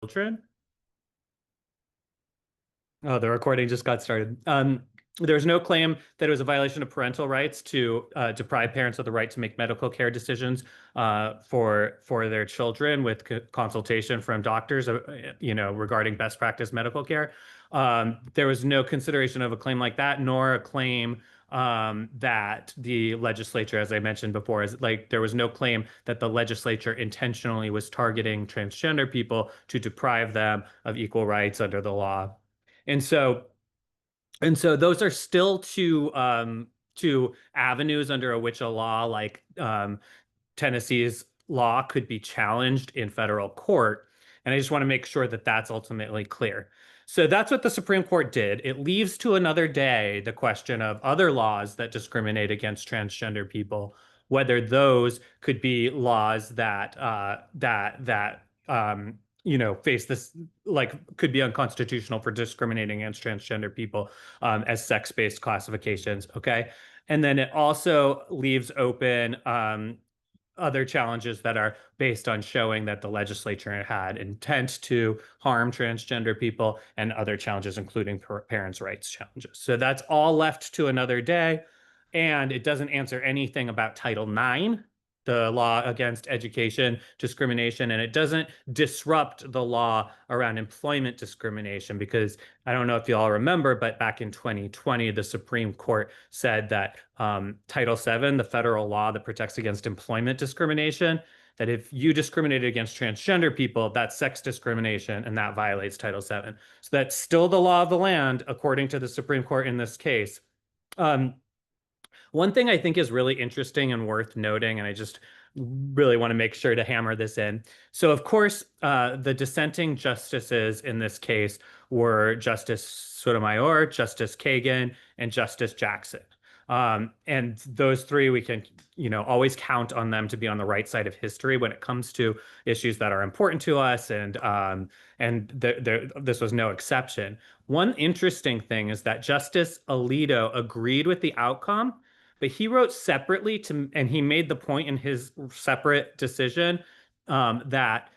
Children. Oh, the recording just got started. There's no claim that it was a violation of parental rights to deprive parents of the right to make medical care decisions for their children with consultation from doctors, regarding best practice medical care. There was no consideration of a claim like that, nor a claim that the legislature, as I mentioned before, is like there was no claim that the legislature intentionally was targeting transgender people to deprive them of equal rights under the law. And so those are still two avenues under which a law like Tennessee's law could be challenged in federal court. And I just want to make sure that that's ultimately clear. So that's what the Supreme Court did. It leaves to another day the question of other laws that discriminate against transgender people, whether those could be laws that face this, like, could be unconstitutional for discriminating against transgender people as sex-based classifications. Okay. And then it also leaves open other challenges that are based on showing that the legislature had intent to harm transgender people, and other challenges, including parents' rights challenges. So that's all left to another day. And it doesn't answer anything about Title IX, the law against education discrimination, and it doesn't disrupt the law around employment discrimination, because I don't know if you all remember, but back in 2020, the Supreme Court said that Title VII, the federal law that protects against employment discrimination, that if you discriminated against transgender people, that's sex discrimination, and that violates Title VII. So that's still the law of the land, according to the Supreme Court in this case. One thing I think is really interesting and worth noting, and I just really want to make sure to hammer this in. So, of course, the dissenting justices in this case were Justice Sotomayor, Justice Kagan, and Justice Jackson. And those three, we can, always count on them to be on the right side of history when it comes to issues that are important to us, and this was no exception. One interesting thing is that Justice Alito agreed with the outcome, but he wrote separately and he made the point in his separate decision that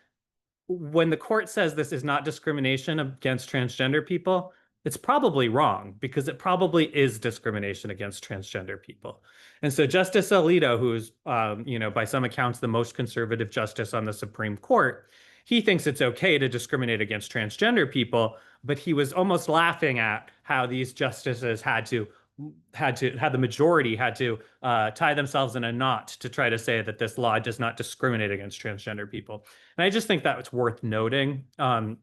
when the court says this is not discrimination against transgender people, it's probably wrong, because it probably is discrimination against transgender people. And so Justice Alito, who's, by some accounts, the most conservative justice on the Supreme Court, he thinks it's okay to discriminate against transgender people, but he was almost laughing at how these justices had the majority had to tie themselves in a knot to try to say that this law does not discriminate against transgender people. And I just think that it's worth noting. And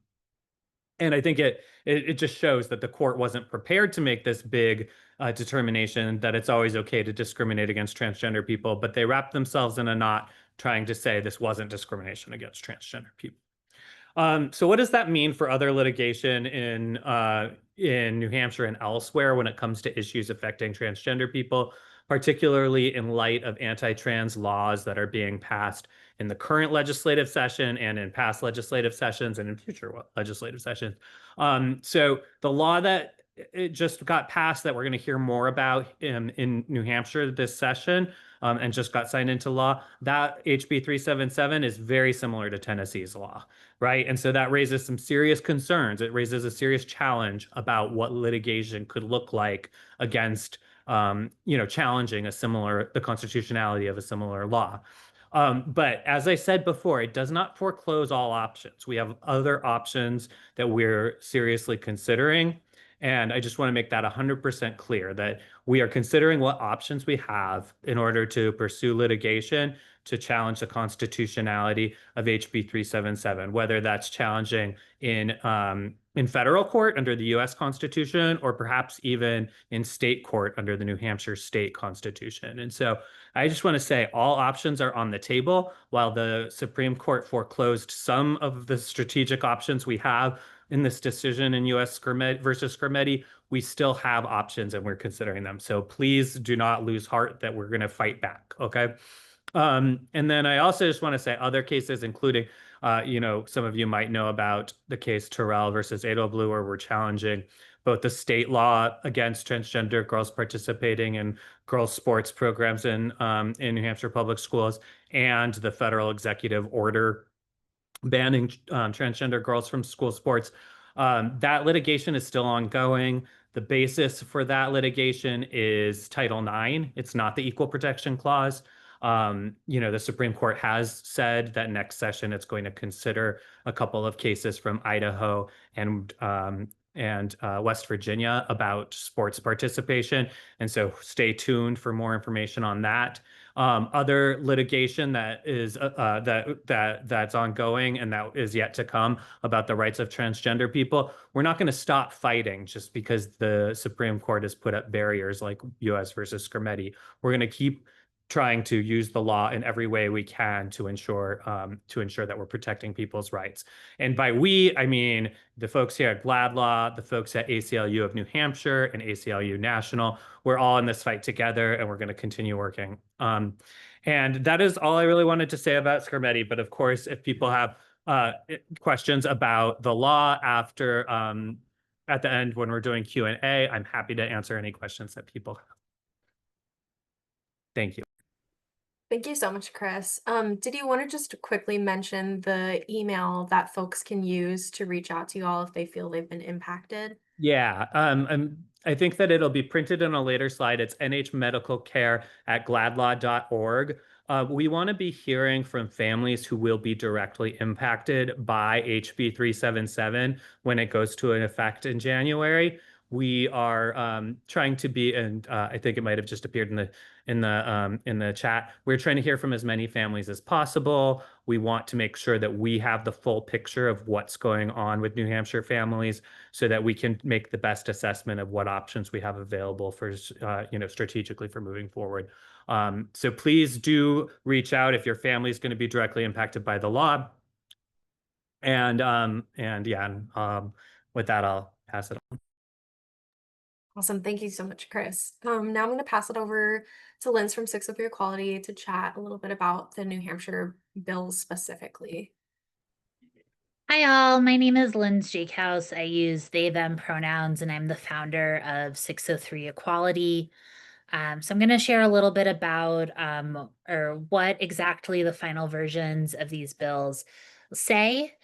I think it just shows that the court wasn't prepared to make this big determination that it's always okay to discriminate against transgender people, but they wrapped themselves in a knot trying to say this wasn't discrimination against transgender people. So what does that mean for other litigation in New Hampshire and elsewhere when it comes to issues affecting transgender people, particularly in light of anti-trans laws that are being passed in the current legislative session and in past legislative sessions and in future legislative sessions? So the law that it just got passed that we're going to hear more about in New Hampshire this session, and just got signed into law, that HB 377 is very similar to Tennessee's law, right? And so that raises some serious concerns. It raises a serious challenge about what litigation could look like against, challenging the constitutionality of a similar law. But as I said before, it does not foreclose all options. We have other options that we're seriously considering. And I just want to make that 100% clear that we are considering what options we have in order to pursue litigation to challenge the constitutionality of HB 377, whether that's challenging in federal court under the U.S. Constitution, or perhaps even in state court under the New Hampshire state constitution. And so I just want to say all options are on the table. While the Supreme Court foreclosed some of the strategic options we have in this decision in U.S. versus Scrimetti, we still have options and we're considering them. So please do not lose heart that we're going to fight back, okay? And then I also just want to say other cases, including, some of you might know about the case Terrell versus ACLU, where we're challenging both the state law against transgender girls participating in girls' sports programs in New Hampshire public schools and the federal executive order banning transgender girls from school sports. That litigation is still ongoing. The basis for that litigation is Title IX. It's not the Equal Protection Clause. The Supreme Court has said that next session it's going to consider a couple of cases from Idaho and West Virginia about sports participation. And so stay tuned for more information on that. Other litigation that is that's ongoing and that is yet to come about the rights of transgender people. We're not going to stop fighting just because the Supreme Court has put up barriers like U.S. versus Scrimetti. We're going to keep trying to use the law in every way we can to ensure that we're protecting people's rights. And by we, I mean the folks here at GLAD the folks at ACLU of New Hampshire and ACLU National. We're all in this fight together, and we're going to continue working. And that is all I really wanted to say about Scrimetti. But of course, if people have questions about the law after at the end when we're doing Q&A, I'm happy to answer any questions that people have. Thank you. Thank you so much, Chris. Did you want to just quickly mention the email that folks can use to reach out to you all if they feel they've been impacted? Yeah, I think that it'll be printed in a later slide. It's nhmedicalcare@gladlaw.org. We want to be hearing from families who will be directly impacted by HB 377 when it goes to an effect in January. We are trying to be, and I think it might have just appeared in the chat. We're trying to hear from as many families as possible. We want to make sure that we have the full picture of what's going on with New Hampshire families, so that we can make the best assessment of what options we have available for strategically for moving forward. So please do reach out if your family is going to be directly impacted by the law. And with that, I'll pass it on. Awesome. Thank you so much, Chris. Now I'm going to pass it over to Linds from 603 Equality to chat a little bit about the New Hampshire bills specifically. Hi all, my name is Linds Jakows. I use they, them pronouns, and I'm the founder of 603 Equality. So I'm going to share a little bit about or what exactly the final versions of these bills say.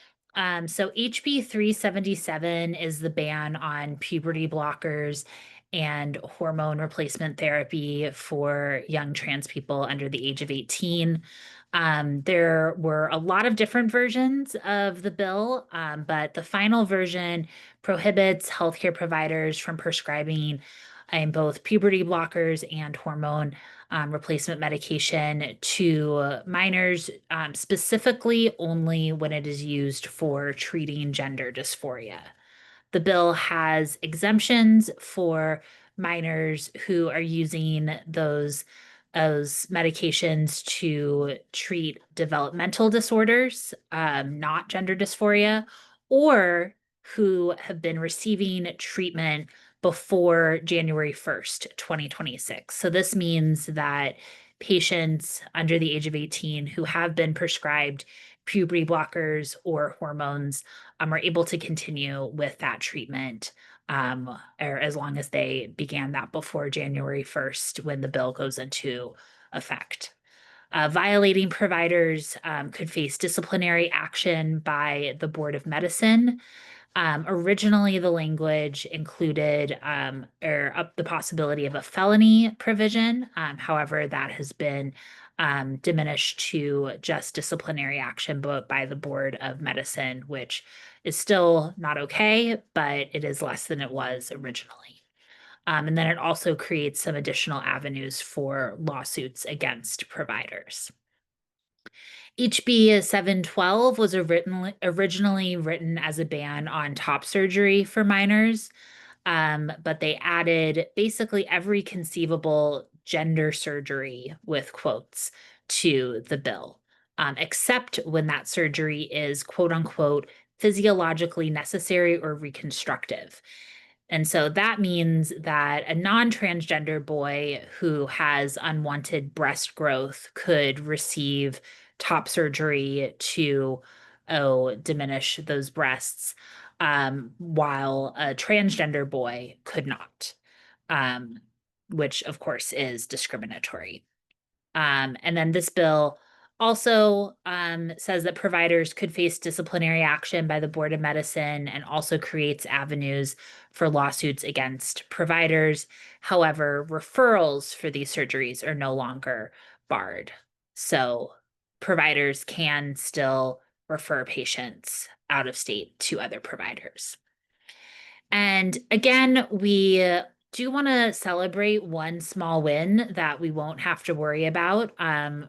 So HB 377 is the ban on puberty blockers and hormone replacement therapy for young trans people under the age of 18. There were a lot of different versions of the bill, but the final version prohibits healthcare providers from prescribing both puberty blockers and hormone replacement medication to minors, specifically only when it is used for treating gender dysphoria. The bill has exemptions for minors who are using those medications to treat developmental disorders, not gender dysphoria, or who have been receiving treatment before January 1st, 2026. So this means that patients under the age of 18 who have been prescribed puberty blockers or hormones are able to continue with that treatment or as long as they began that before January 1st when the bill goes into effect. Violating providers could face disciplinary action by the Board of Medicine. Originally, the language included the possibility of a felony provision. However, that has been diminished to just disciplinary action by the Board of Medicine, which is still not okay, but it is less than it was originally. And then it also creates some additional avenues for lawsuits against providers. HB 712 was originally written as a ban on top surgery for minors, but they added basically every conceivable gender surgery with quotes to the bill, except when that surgery is quote unquote physiologically necessary or reconstructive. And so that means that a non-transgender boy who has unwanted breast growth could receive top surgery to diminish those breasts, while a transgender boy could not, which of course is discriminatory. And then this bill Also says that providers could face disciplinary action by the Board of Medicine and also creates avenues for lawsuits against providers. However, referrals for these surgeries are no longer barred. So providers can still refer patients out of state to other providers. And again, we do want to celebrate one small win that we won't have to worry about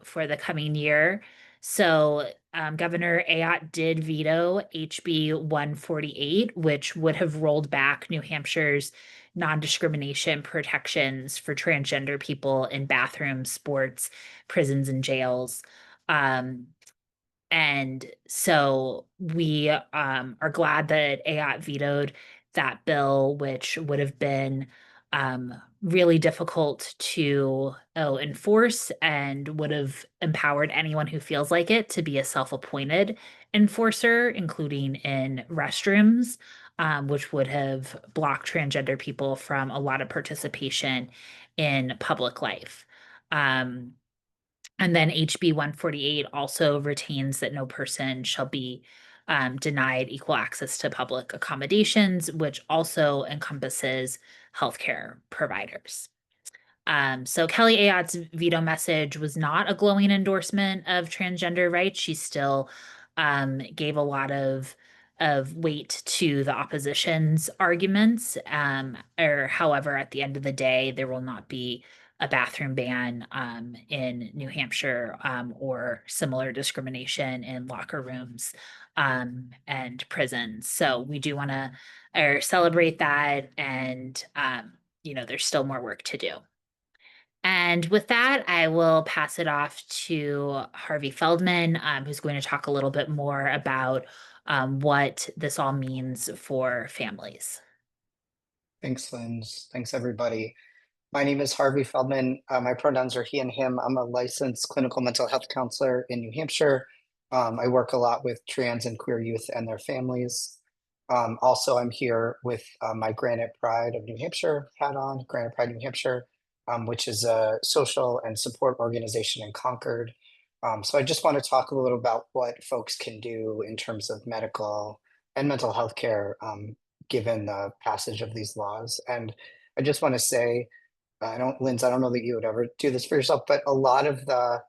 for the coming year. So Governor Ayotte did veto HB 148, which would have rolled back New Hampshire's non-discrimination protections for transgender people in bathrooms, sports, prisons, and jails. And so we are glad that Ayotte vetoed that bill, which would have been really difficult to enforce and would have empowered anyone who feels like it to be a self-appointed enforcer, including in restrooms, which would have blocked transgender people from a lot of participation in public life. And then HB 148 also retains that no person shall be denied equal access to public accommodations, which also encompasses healthcare providers. So Kelly Ayotte's veto message was not a glowing endorsement of transgender rights. She still gave a lot of weight to the opposition's arguments. However, at the end of the day, there will not be a bathroom ban in New Hampshire or similar discrimination in locker rooms and prisons. So we do want to celebrate that, and there's still more work to do. And with that, I will pass it off to Harvey Feldman, who's going to talk a little bit more about what this all means for families. Thanks, Linds. Thanks, everybody. My name is Harvey Feldman. My pronouns are he and him. I'm a licensed clinical mental health counselor in New Hampshire. I work a lot with trans and queer youth and their families. Also, I'm here with my Granite Pride of New Hampshire hat on, Granite Pride New Hampshire, which is a social and support organization in Concord. So I just want to talk a little about what folks can do in terms of medical and mental health care given the passage of these laws. And I just want to say, Linds, I don't know that you would ever do this for yourself, but a lot of the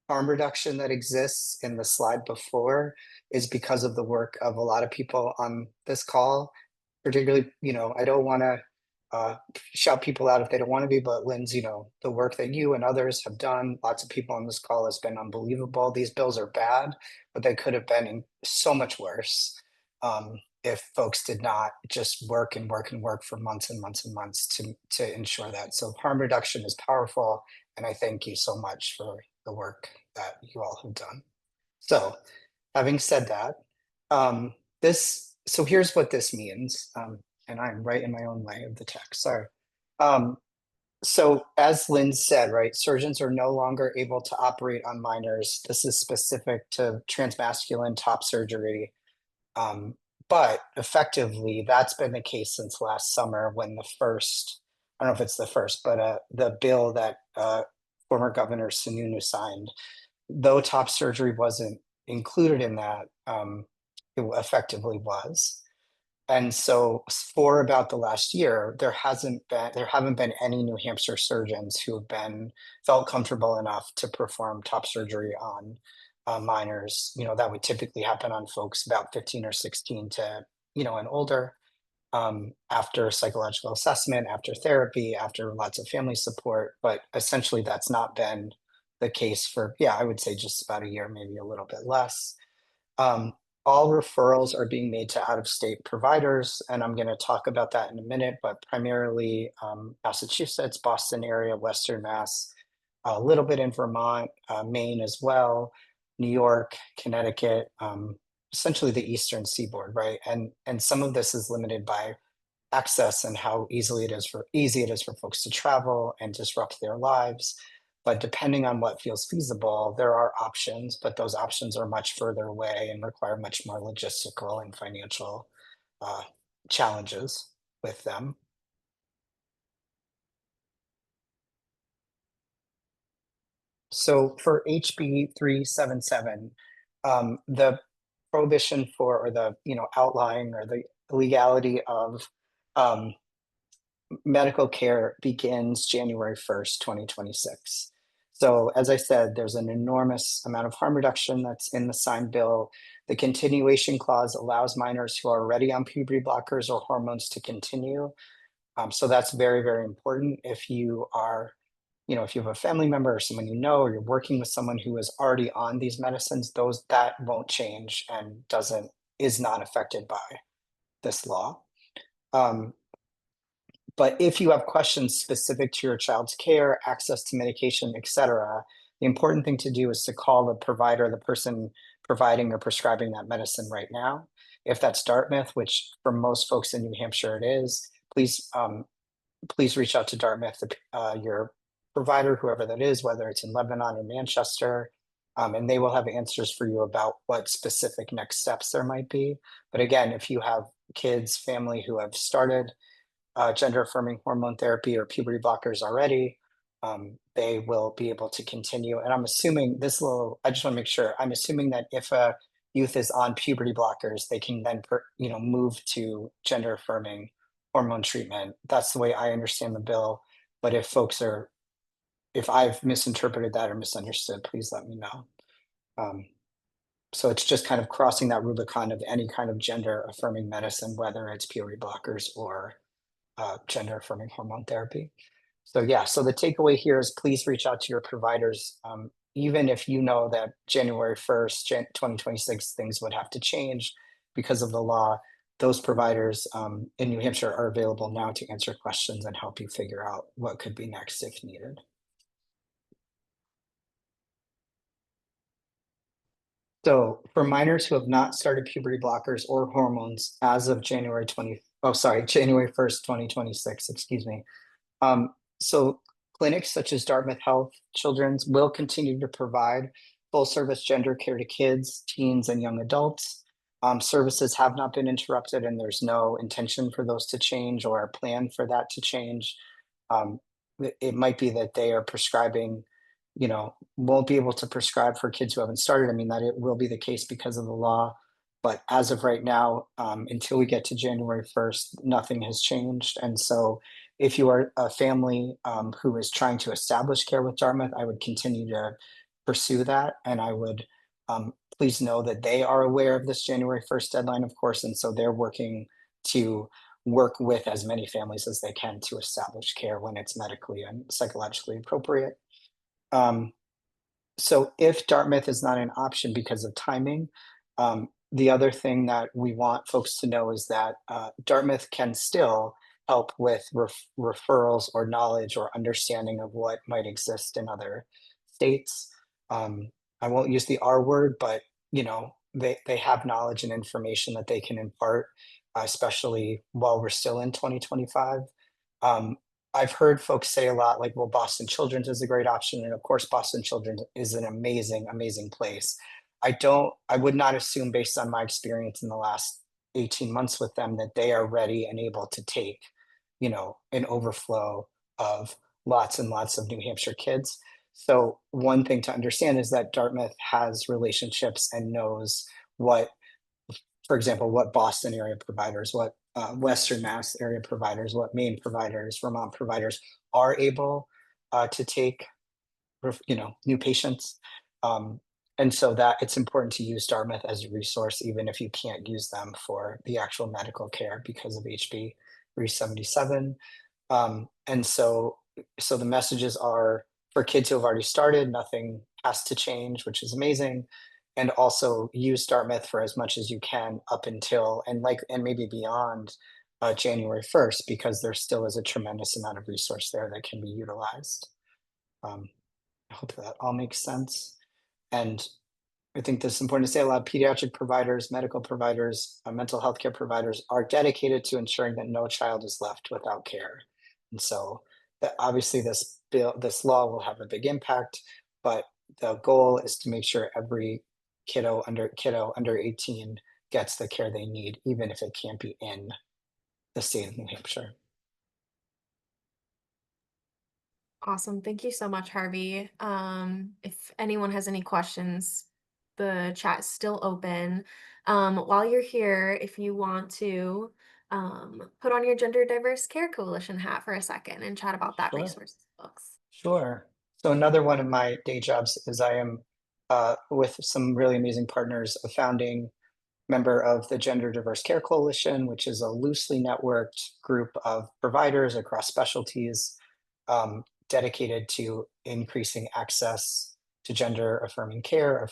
harm reduction that exists in the slide before is because of the work of a lot of people on this call. Particularly, I don't want to shout people out if they don't want to be, but Linds, the work that you and others have done, lots of people on this call, has been unbelievable. These bills are bad, but they could have been so much worse if folks did not just work and work and work for months and months and months to ensure that. So harm reduction is powerful, and I thank you so much for the work that you all have done. So having said that, so here's what this means. And I'm right in my own way of the text, sorry. So as Lynn said, right, surgeons are no longer able to operate on minors. This is specific to transmasculine top surgery. But effectively, that's been the case since last summer when I don't know if it's the first, but the bill that former Governor Sununu signed, though top surgery wasn't included in that, it effectively was. And so for about the last year, there haven't been any New Hampshire surgeons who have felt comfortable enough to perform top surgery on minors. That would typically happen on folks about 15 or 16 to and older, after psychological assessment, after therapy, after lots of family support. But essentially, that's not been the case for, I would say just about a year, maybe a little bit less. All referrals are being made to out-of-state providers, and I'm going to talk about that in a minute, but primarily Massachusetts, Boston area, Western Mass, a little bit in Vermont, Maine as well, New York, Connecticut, essentially the Eastern Seaboard, right? And some of this is limited by access and how easy it is for folks to travel and disrupt their lives. But depending on what feels feasible, there are options, but those options are much further away and require much more logistical and financial challenges with them. So for HB 377, the prohibition for, or the, outlying or the legality of medical care begins January 1st, 2026. So as I said, there's an enormous amount of harm reduction that's in the signed bill. The continuation clause allows minors who are already on puberty blockers or hormones to continue. So that's very, very important. If you are, if you have a family member or someone you know, or you're working with someone who is already on these medicines, that won't change and is not affected by this law. But if you have questions specific to your child's care, access to medication, etc., the important thing to do is to call the provider, the person providing or prescribing that medicine right now. If that's Dartmouth, which for most folks in New Hampshire it is, please reach out to Dartmouth, your provider, whoever that is, whether it's in Lebanon or Manchester, and they will have answers for you about what specific next steps there might be. But again, if you have kids, family who have started gender affirming hormone therapy or puberty blockers already, they will be able to continue. And I'm assuming I just want to make sure, I'm assuming that if a youth is on puberty blockers, they can then, move to gender affirming hormone treatment. That's the way I understand the bill. But if I've misinterpreted that or misunderstood, please let me know. So it's just kind of crossing that Rubicon of any kind of gender affirming medicine, whether it's puberty blockers or gender affirming hormone therapy. So yeah, so the takeaway here is please reach out to your providers. Even if you know that January 1st, 2026, things would have to change because of the law, those providers in New Hampshire are available now to answer questions and help you figure out what could be next if needed. So for minors who have not started puberty blockers or hormones as of January 1st, 2026, excuse me. So clinics such as Dartmouth Health Children's will continue to provide full service gender care to kids, teens, and young adults. Services have not been interrupted and there's no intention for those to change or a plan for that to change. It might be that they are prescribing, won't be able to prescribe for kids who haven't started. I mean, that it will be the case because of the law. But as of right now, until we get to January 1st, nothing has changed. And so if you are a family who is trying to establish care with Dartmouth, I would continue to pursue that. And I would please know that they are aware of this January 1st deadline, of course. And so they're working to work with as many families as they can to establish care when it's medically and psychologically appropriate. So if Dartmouth is not an option because of timing, the other thing that we want folks to know is that Dartmouth can still help with referrals or knowledge or understanding of what might exist in other states. I won't use the R word, but they have knowledge and information that they can impart, especially while we're still in 2025. I've heard folks say a lot like, well, Boston Children's is a great option. And of course, Boston Children's is an amazing, amazing place. I would not assume based on my experience in the last 18 months with them that they are ready and able to take, an overflow of lots and lots of New Hampshire kids. So one thing to understand is that Dartmouth has relationships and knows what, for example, what Boston area providers, what Western Mass area providers, what Maine providers, Vermont providers are able to take, new patients. And so that it's important to use Dartmouth as a resource, even if you can't use them for the actual medical care because of HB 377. And so the messages are for kids who have already started, nothing has to change, which is amazing. And also use Dartmouth for as much as you can up until and maybe beyond January 1st, because there still is a tremendous amount of resource there that can be utilized. I hope that all makes sense. And I think this is important to say, a lot of pediatric providers, medical providers, mental health care providers are dedicated to ensuring that no child is left without care. And so obviously this law will have a big impact, but the goal is to make sure every kiddo under 18 gets the care they need, even if it can't be in the state of New Hampshire. Awesome. Thank you so much, Harvey. If anyone has any questions, the chat is still open. While you're here, if you want to put on your Gender Diverse Care Coalition hat for a second and chat about that Sure. resource books. Sure. So another one of my day jobs is I am with some really amazing partners, a founding member of the Gender Diverse Care Coalition, which is a loosely networked group of providers across specialties dedicated to increasing access to gender affirming care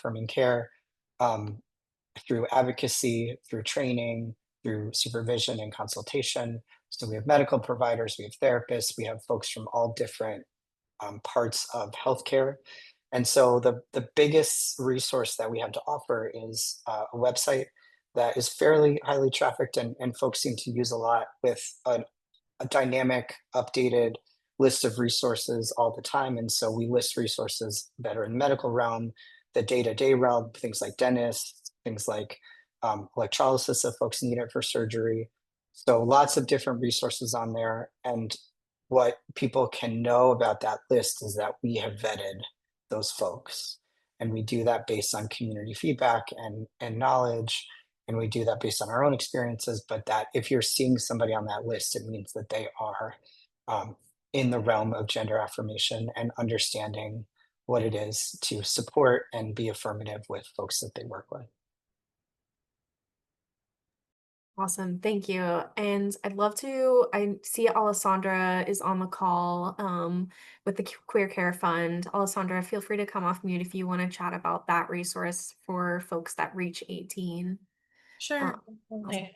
through advocacy, through training, through supervision and consultation. So we have medical providers, we have therapists, we have folks from all different parts of healthcare. And so the biggest resource that we have to offer is a website that is fairly highly trafficked and folks seem to use a lot, with a dynamic, updated list of resources all the time. And so we list resources that are in the medical realm, the day-to-day realm, things like dentists, things like electrolysis if folks need it for surgery. So lots of different resources on there. And what people can know about that list is that we have vetted those folks. And we do that based on community feedback and knowledge. And we do that based on our own experiences. But that if you're seeing somebody on that list, it means that they are in the realm of gender affirmation and understanding what it is to support and be affirmative with folks that they work with. Awesome. Thank you. And I'd love to, I see Alissandra is on the call with the Queer Care Fund. Alissandra, feel free to come off mute if you want to chat about that resource for folks that reach 18. Sure. Awesome.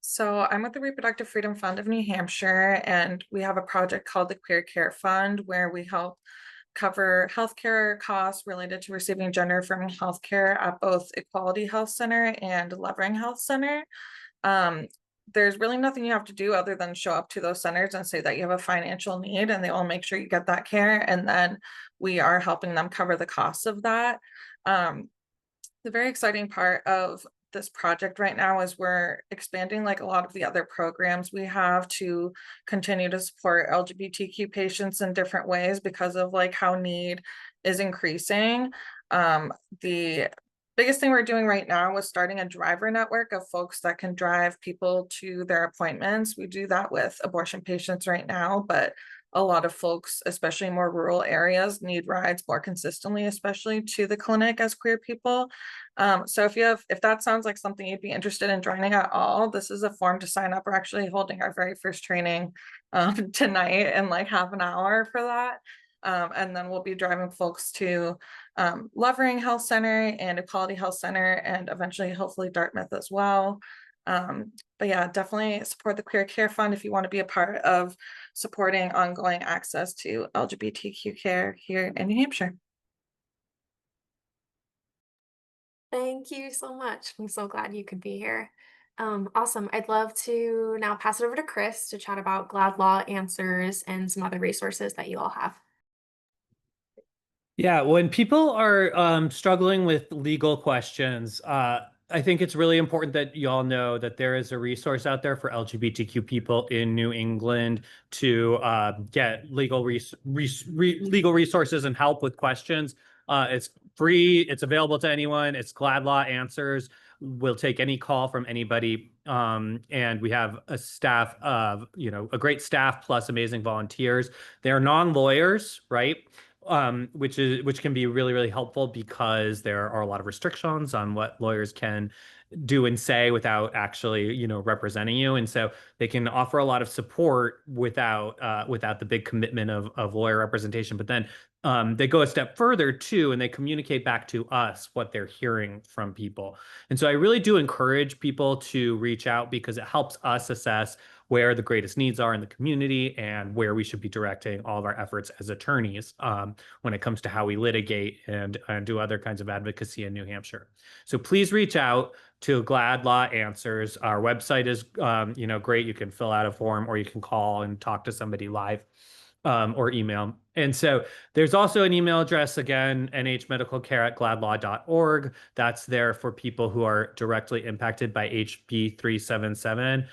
So I'm with the Reproductive Freedom Fund of New Hampshire, and we have a project called the Queer Care Fund where we help cover healthcare costs related to receiving gender affirming healthcare at both Equality Health Center and Levering Health Center. There's really nothing you have to do other than show up to those centers and say that you have a financial need, and they will make sure you get that care. And then we are helping them cover the costs of that. The very exciting part of this project right now is we're expanding like a lot of the other programs we have to continue to support LGBTQ patients in different ways because of like how need is increasing. The biggest thing we're doing right now is starting a driver network of folks that can drive people to their appointments. We do that with abortion patients right now, but a lot of folks, especially in more rural areas, need rides more consistently, especially to the clinic as queer people. So if that sounds like something you'd be interested in joining at all, this is a form to sign up. We're actually holding our very first training tonight in like half an hour for that. And then we'll be driving folks to Levering Health Center and Equality Health Center, and eventually hopefully Dartmouth as well. But yeah, definitely support the Queer Care Fund if you want to be a part of supporting ongoing access to LGBTQ care here in New Hampshire. Thank you so much. I'm so glad you could be here. Awesome. I'd love to now pass it over to Chris to chat about GLAD Law Answers and some other resources that you all have. Yeah, when people are struggling with legal questions, I think it's really important that you all know that there is a resource out there for LGBTQ people in New England to get legal resources and help with questions. It's free. It's available to anyone. It's GLAD Law Answers. We'll take any call from anybody. And we have a staff of, a great staff plus amazing volunteers. They're non-lawyers, right? Which can be really, really helpful because there are a lot of restrictions on what lawyers can do and say without actually, representing you. And so they can offer a lot of support without the big commitment of lawyer representation. But then they go a step further too, and they communicate back to us what they're hearing from people. And so I really do encourage people to reach out because it helps us assess where the greatest needs are in the community and where we should be directing all of our efforts as attorneys when it comes to how we litigate and do other kinds of advocacy in New Hampshire. So please reach out to GLAD Law Answers. Our website is, great. You can fill out a form or you can call and talk to somebody live or email. And so there's also an email address, again, nhmedicalcare@gladlaw.org. That's there for people who are directly impacted by HB 377.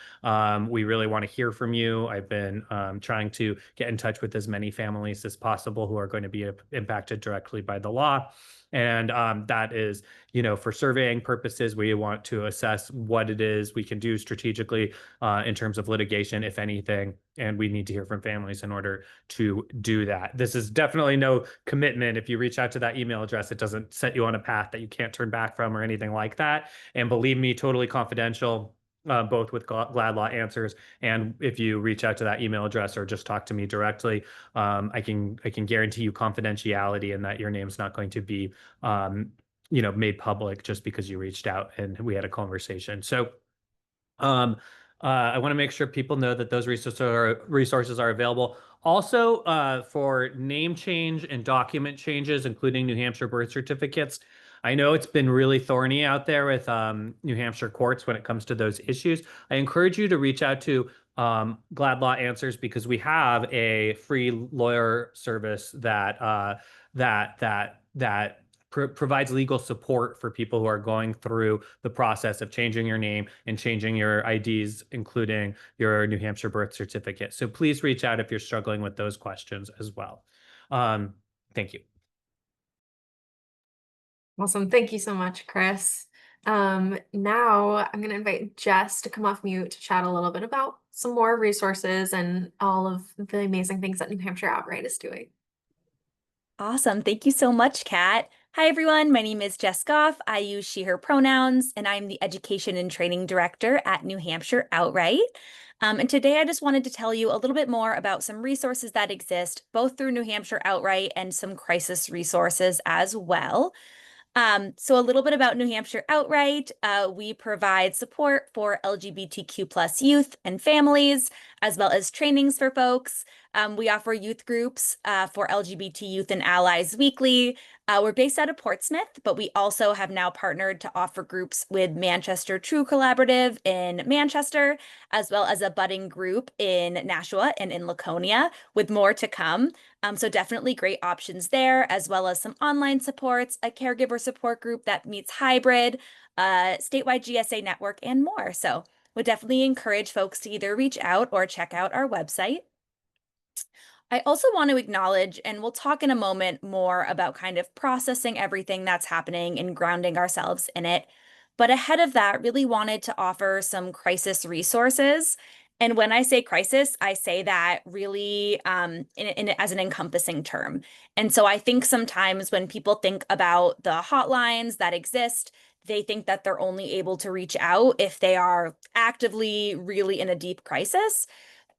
We really want to hear from you. I've been trying to get in touch with as many families as possible who are going to be impacted directly by the law. And that is, for surveying purposes, we want to assess what it is we can do strategically in terms of litigation, if anything. And we need to hear from families in order to do that. This is definitely no commitment. If you reach out to that email address, it doesn't set you on a path that you can't turn back from or anything like that. And believe me, totally confidential. Both with GladLaw answers, and if you reach out to that email address or just talk to me directly, I can guarantee you confidentiality and that your name's not going to be made public just because you reached out and we had a conversation. So I want to make sure people know that those resources are available. Also, for name change and document changes, including New Hampshire birth certificates, I know it's been really thorny out there with New Hampshire courts when it comes to those issues. I encourage you to reach out to GladLaw Answers, because we have a free lawyer service that provides legal support for people who are going through the process of changing your name and changing your IDs, including your New Hampshire birth certificate. So please reach out if you're struggling with those questions as well. Thank you. Awesome. Thank you so much, Chris. Now I'm going to invite Jess to come off mute to chat a little bit about some more resources and all of the amazing things that New Hampshire Outright is doing. Awesome. Thank you so much, Kat. Hi, everyone. My name is Jess Goff. I use she, her pronouns, and I'm the Education and Training Director at New Hampshire Outright. And today I just wanted to tell you a little bit more about some resources that exist, both through New Hampshire Outright and some crisis resources as well. So a little bit about New Hampshire Outright. We provide support for LGBTQ plus youth and families, as well as trainings for folks. We offer youth groups for LGBT youth and allies weekly. We're based out of Portsmouth, but we also have now partnered to offer groups with Manchester True Collaborative in Manchester, as well as a budding group in Nashua and in Laconia, with more to come. So definitely great options there, as well as some online supports, a caregiver support group that meets hybrid, statewide GSA network, and more. So would definitely encourage folks to either reach out or check out our website. I also want to acknowledge, and we'll talk in a moment more about kind of processing everything that's happening and grounding ourselves in it. But ahead of that, really wanted to offer some crisis resources. And when I say crisis, I say that really as an encompassing term. And so I think sometimes when people think about the hotlines that exist, they think that they're only able to reach out if they are actively really in a deep crisis.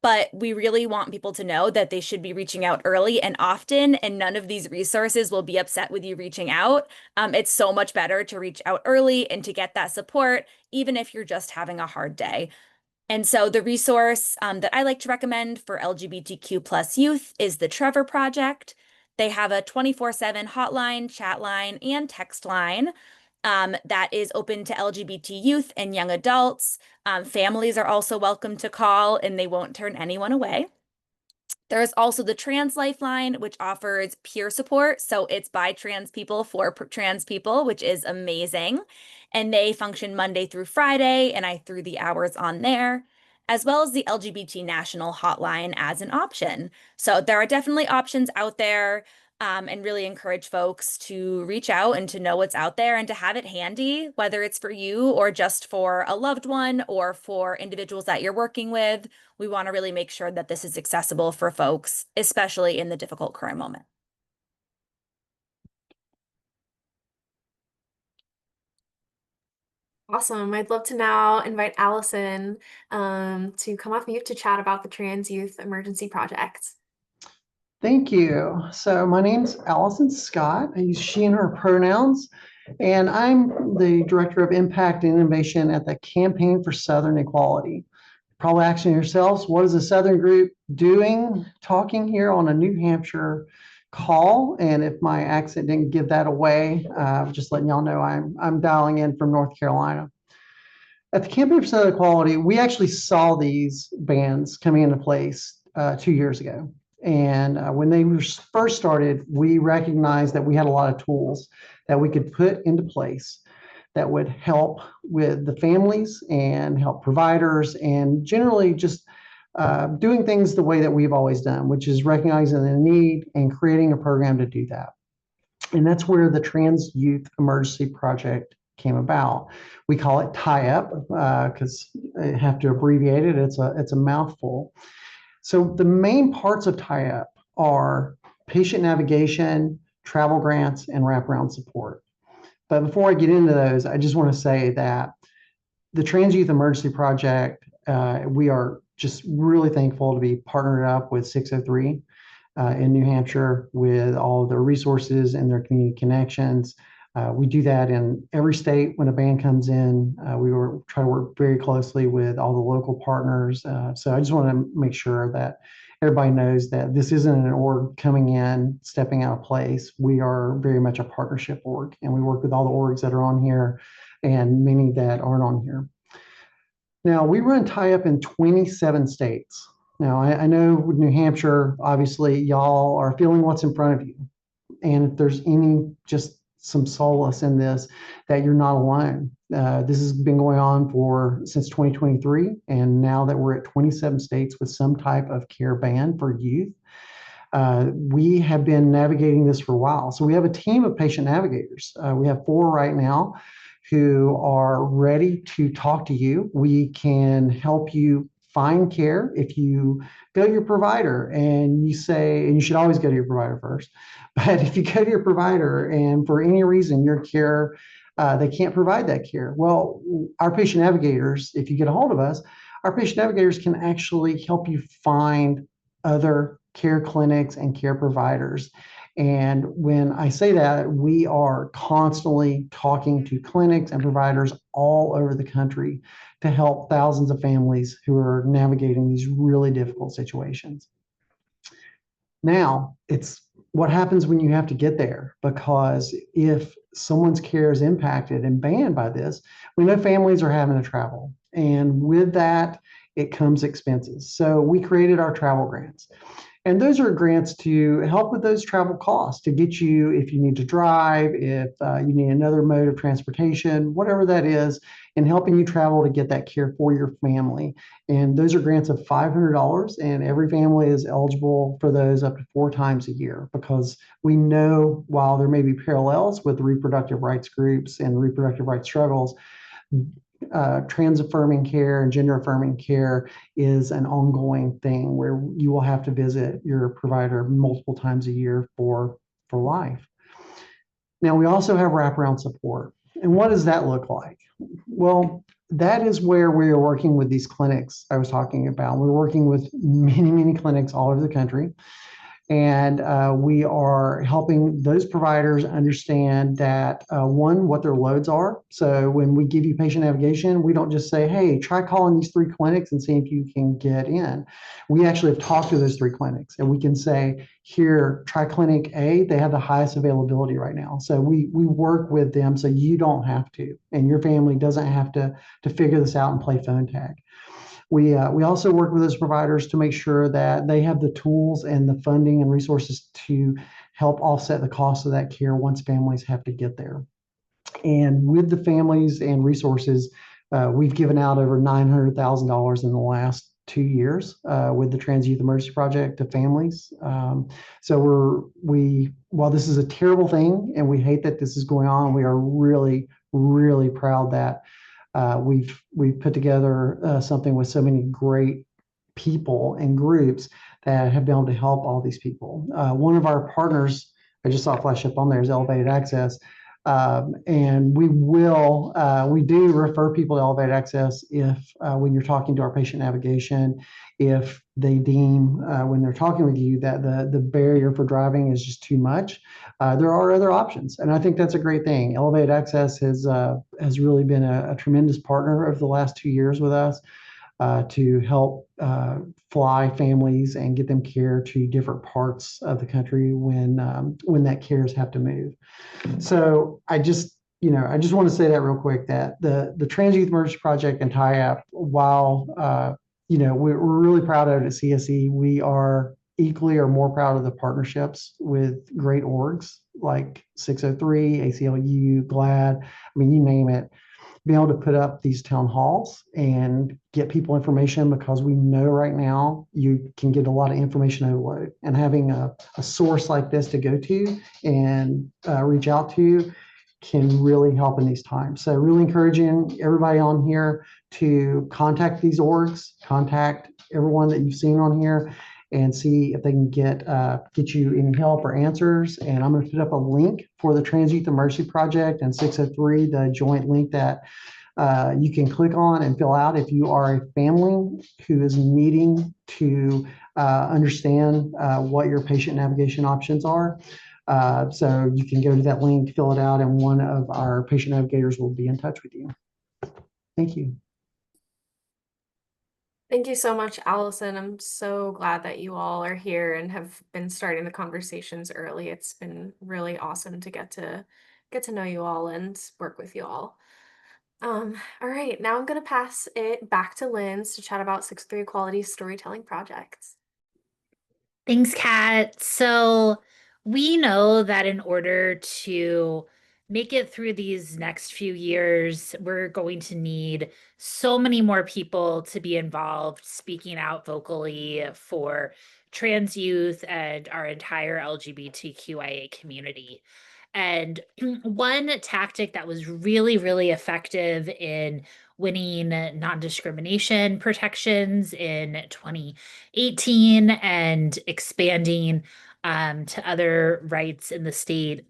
But we really want people to know that they should be reaching out early and often, and none of these resources will be upset with you reaching out. It's so much better to reach out early and to get that support, even if you're just having a hard day. And so the resource that I like to recommend for LGBTQ plus youth is the Trevor Project. They have a 24/7 hotline, chat line, and text line that is open to LGBT youth and young adults. Families are also welcome to call, and they won't turn anyone away. There's also the Trans Lifeline, which offers peer support. So it's by trans people for trans people, which is amazing. And they function Monday through Friday, and I threw the hours on there, as well as the LGBT National Hotline as an option. So there are definitely options out there. And really encourage folks to reach out and to know what's out there and to have it handy, whether it's for you or just for a loved one or for individuals that you're working with. We want to really make sure that this is accessible for folks, especially in the difficult current moment. Awesome. I'd love to now invite Allison to come off mute to chat about the Trans Youth Emergency Project. Thank you. So my name's Allison Scott. I use she and her pronouns, and I'm the Director of Impact and Innovation at the Campaign for Southern Equality. Probably asking yourselves, what is the Southern group doing talking here on a New Hampshire call? And if my accent didn't give that away, just letting y'all know I'm dialing in from North Carolina. At the Campaign for Southern Equality, we actually saw these bans coming into place 2 years ago. And when they were first started, we recognized that we had a lot of tools that we could put into place that would help with the families and help providers and generally just doing things the way that we've always done, which is recognizing the need and creating a program to do that. And that's where the Trans Youth Emergency Project came about. We call it tie-up because I have to abbreviate it. It's a mouthful. So the main parts of tie-up are patient navigation, travel grants, and wraparound support. But before I get into those, I just want to say that the Trans Youth Emergency Project, we are just really thankful to be partnered up with 603 in New Hampshire with all of their resources and their community connections. We do that in every state when a band comes in. We try to work very closely with all the local partners. So I just want to make sure that everybody knows that this isn't an org coming in, stepping out of place. We are very much a partnership org, and we work with all the orgs that are on here and many that aren't on here. Now, we run tie-up in 27 states. Now, I know with New Hampshire, obviously, y'all are feeling what's in front of you. And if there's any just some solace in this, that you're not alone. This has been going on since 2023, and now that we're at 27 states with some type of care ban for youth, we have been navigating this for a while. So we have a team of patient navigators. We have 4 right now who are ready to talk to you. We can help you find care. If you go to your provider and you say, and you should always go to your provider first, but if you go to your provider and for any reason your care, they can't provide that care, well, our patient navigators, if you get a hold of us, our patient navigators can actually help you find other care clinics and care providers. And when I say that, we are constantly talking to clinics and providers all over the country to help thousands of families who are navigating these really difficult situations. Now, it's what happens when you have to get there, because if someone's care is impacted and banned by this, we know families are having to travel. And with that, it comes expenses. So we created our travel grants. And those are grants to help with those travel costs, to get you, if you need to drive, if you need another mode of transportation, whatever that is, and helping you travel to get that care for your family. And those are grants of $500, and every family is eligible for those up to 4 times a year, because we know while there may be parallels with the reproductive rights groups and reproductive rights struggles, trans affirming care and gender affirming care is an ongoing thing where you will have to visit your provider multiple times a year for life. Now, we also have wraparound support. And what does that look like? Well, that is where we are working with these clinics I was talking about. We're working with many, many clinics all over the country. And we are helping those providers understand that, one, what their loads are. So when we give you patient navigation, we don't just say, hey, try calling these 3 clinics and see if you can get in. We actually have talked to those 3 clinics, and we can say, here, try clinic A. They have the highest availability right now. So we work with them so you don't have to, and your family doesn't have to figure this out and play phone tag. We also work with those providers to make sure that they have the tools and the funding and resources to help offset the cost of that care once families have to get there. And with the families and resources, we've given out over $900,000 in the last 2 years with the Trans Youth Emergency Project to families. So while this is a terrible thing and we hate that this is going on, we are really, really proud that we've put together something with so many great people and groups that have been able to help all these people. One of our partners, I just saw flash up on there, is Elevated Access. And we do refer people to Elevated Access if when you're talking to our patient navigation, if they deem when they're talking with you that the barrier for driving is just too much. There are other options, and I think that's a great thing. Elevated Access has really been a tremendous partner over the last 2 years with us to help fly families and get them care to different parts of the country when that cares have to move. So I just want to say that real quick, that the Trans Youth Emergency Project and tie-up, while we're really proud of it at CSE, we are equally or more proud of the partnerships with great orgs like 603, ACLU, GLAD, I mean, you name it, being able to put up these town halls and get people information, because we know right now you can get a lot of information overload, and having a source like this to go to and reach out to can really help in these times. So really encouraging everybody on here to contact these orgs, contact everyone that you've seen on here, and see if they can get you any help or answers. And I'm going to put up a link for the Trans Youth Emergency Project and 603, the joint link that you can click on and fill out if you are a family who is needing to understand what your patient navigation options are. So you can go to that link, fill it out, and one of our patient navigators will be in touch with you. Thank you. Thank you so much, Allison. I'm so glad that you all are here and have been starting the conversations early. It's been really awesome to get to know you all and work with you all. All right, now I'm gonna pass it back to Linds to chat about 6-3 Equality Storytelling Projects. Thanks, Kat. So we know that in order to make it through these next few years, we're going to need so many more people to be involved, speaking out vocally for trans youth and our entire LGBTQIA community. And one tactic that was really, really effective in winning non-discrimination protections in 2018 and expanding to other rights in the state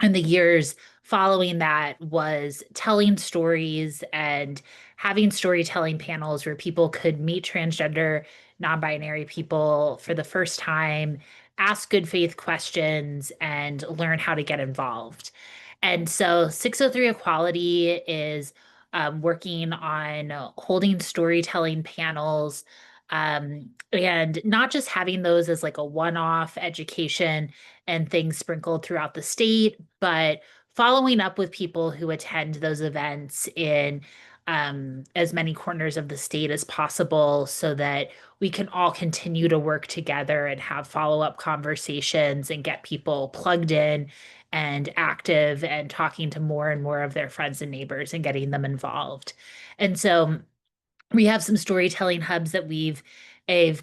in the years following that was telling stories and having storytelling panels where people could meet transgender, non-binary people for the first time, ask good faith questions, and learn how to get involved. And so 603 Equality is working on holding storytelling panels and not just having those as like a one-off education and things sprinkled throughout the state, but following up with people who attend those events in as many corners of the state as possible so that we can all continue to work together and have follow-up conversations and get people plugged in and active and talking to more and more of their friends and neighbors and getting them involved. And so we have some storytelling hubs that we've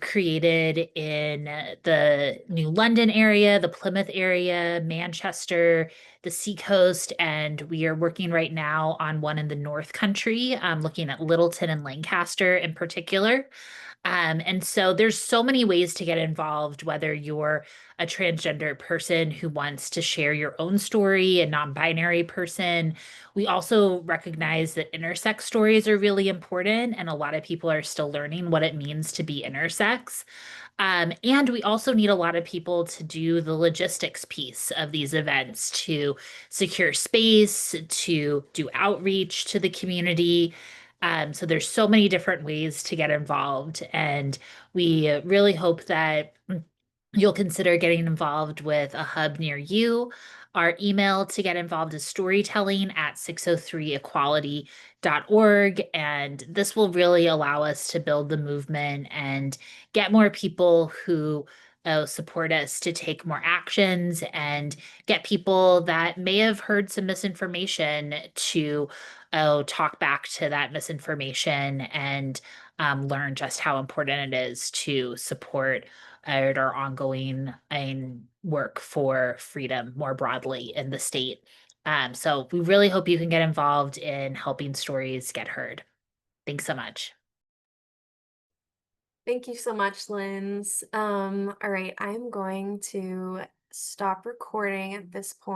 created in the New London area, the Plymouth area, Manchester, the Seacoast, and we are working right now on one in the North Country, looking at Littleton and Lancaster in particular. And so there's so many ways to get involved, whether you're a transgender person who wants to share your own story, a non-binary person. We also recognize that intersex stories are really important, and a lot of people are still learning what it means to be intersex. And we also need a lot of people to do the logistics piece of these events, to secure space, to do outreach to the community. So there's so many different ways to get involved, and we really hope that you'll consider getting involved with a hub near you. Our email to get involved is storytelling@603equality.org, and this will really allow us to build the movement and get more people who support us to take more actions and get people that may have heard some misinformation to talk back to that misinformation and learn just how important it is to support our ongoing work for freedom more broadly in the state. So we really hope you can get involved in helping stories get heard. Thanks so much. Thank you so much, Linds. All right, I'm going to stop recording at this point.